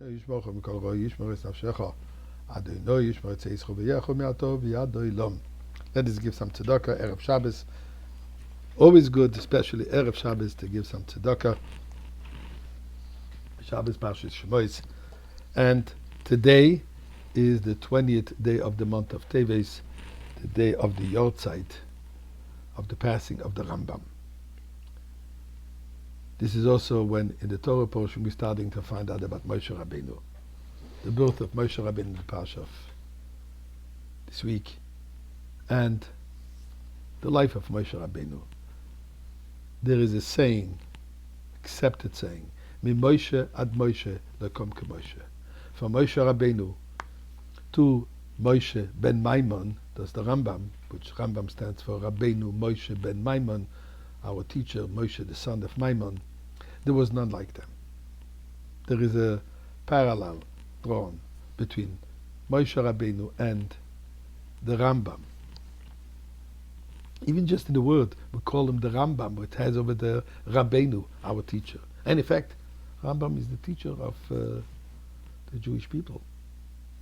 Yishmor mikol roi, yishmor es nafshecha. Adonai yishmor et zeischo v'yecho me'atov v'yadoi lom. Let us give some tzedakah, Erev Shabbos. Always good, especially Erev Shabbos, to give some tzedakah. Shabbos Parshas Shemos. And today is the 20th day of the month of Teves, the day of the Yortzeit, of the passing of the Rambam. This is also when in the Torah portion we're starting to find out about Moshe Rabbeinu, the birth of Moshe Rabbeinu in the Parsha of this week, and the life of Moshe Rabbeinu. There is a saying, accepted saying, Mi Moshe ad Moshe lekom ke Moshe. From Moshe Rabbeinu to Moshe ben Maimon, that's the Rambam, which Rambam stands for Rabbeinu Moshe ben Maimon, our teacher Moshe the son of Maimon. There was none like them. There is a parallel drawn between Moshe Rabbeinu and the Rambam. Even just in the word, we call him the Rambam. It has over there Rabbeinu, our teacher. And in fact, Rambam is the teacher of the Jewish people.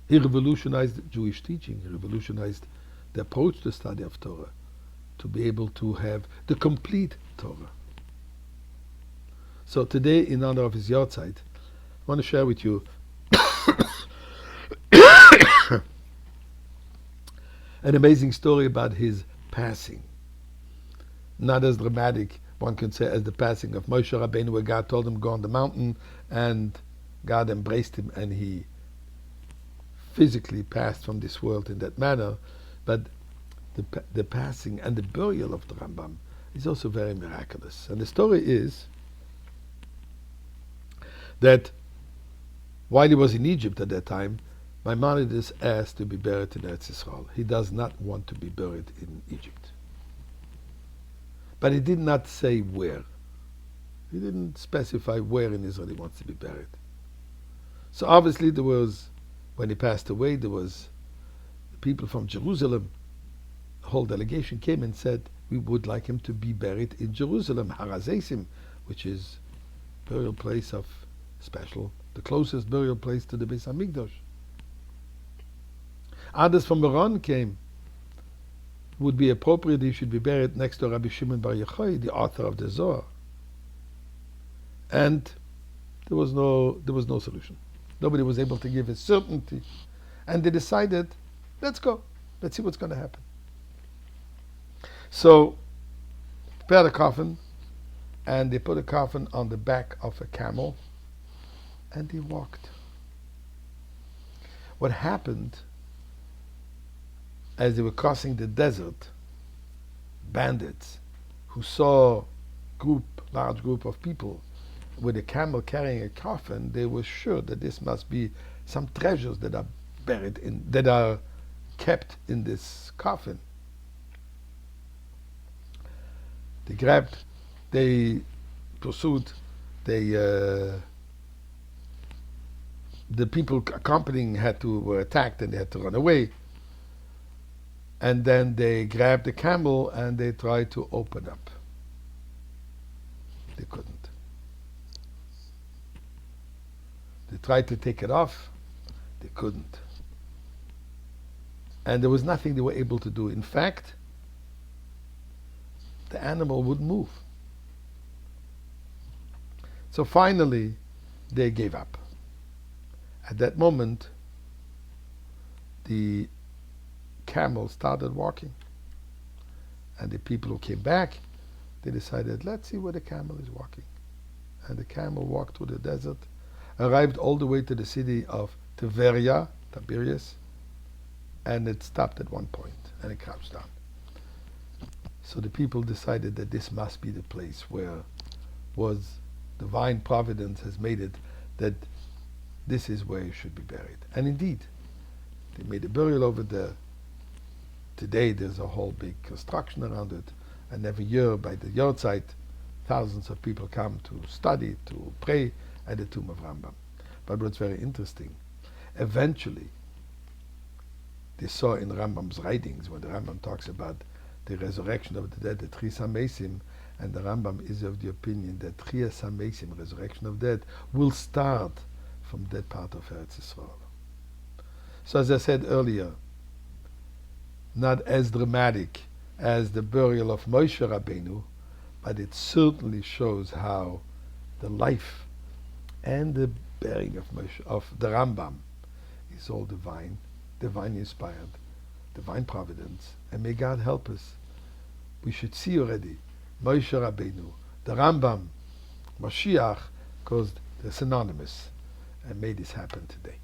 He revolutionized Jewish teaching. He revolutionized the approach to study of Torah, to be able to have the complete Torah. So today, in honor of his Yortzeit, I want to share with you an amazing story about his passing. Not as dramatic, one can say, as the passing of Moshe Rabbeinu, where God told him go on the mountain, and God embraced him, and he physically passed from this world in that manner. But the passing and the burial of the Rambam is also very miraculous. And the story is that while he was in Egypt at that time, Maimonides asked to be buried in Eretz Yisrael. He does not want to be buried in Egypt. But he did not say where. He didn't specify where in Israel he wants to be buried. So obviously there was, when he passed away, there was the people from Jerusalem, the whole delegation came and said, we would like him to be buried in Jerusalem, Har HaZeisim, which is burial place of special, the closest burial place to the Beis HaMikdash. Others from Iran came. It would be appropriate he should be buried next to Rabbi Shimon Bar Yochai, the author of the Zohar. And there was no solution. Nobody was able to give a certainty. And they decided, let's go. Let's see what's going to happen. So, prepared a coffin, and they put a coffin on the back of a camel, and they walked. What happened, as they were crossing the desert, bandits who saw large group of people with a camel carrying a coffin, they were sure that this must be some treasures that are that are kept in this coffin. They pursued, the people accompanying were attacked and they had to run away. And then they grabbed the camel and they tried to open up. They couldn't. They tried to take it off. They couldn't. And there was nothing they were able to do. In fact, the animal wouldn't move. So finally, they gave up. At that moment, the camel started walking. And the people who came back, they decided, let's see where the camel is walking. And the camel walked through the desert, arrived all the way to the city of Tiberias, and it stopped at one point, and it crouched down. So the people decided that this must be the place where was divine providence has made it, that this is where he should be buried. And indeed, they made a burial over there. Today there's a whole big construction around it, and every year by the Yortzeit, thousands of people come to study, to pray at the tomb of Rambam. But what's very interesting, eventually, they saw in Rambam's writings, when the Rambam talks about the resurrection of the dead, the Tchis HaMesim, and the Rambam is of the opinion that Tchis HaMesim, resurrection of dead, will start from that part of Eretz Yisrael. So as I said earlier, not as dramatic as the burial of Moshe Rabbeinu, but it certainly shows how the life and the burying of the Rambam is all divine, divine inspired, divine providence, and may God help us. We should see already Moshe Rabbeinu, the Rambam, Mashiach, because they're synonymous, and may this happen today.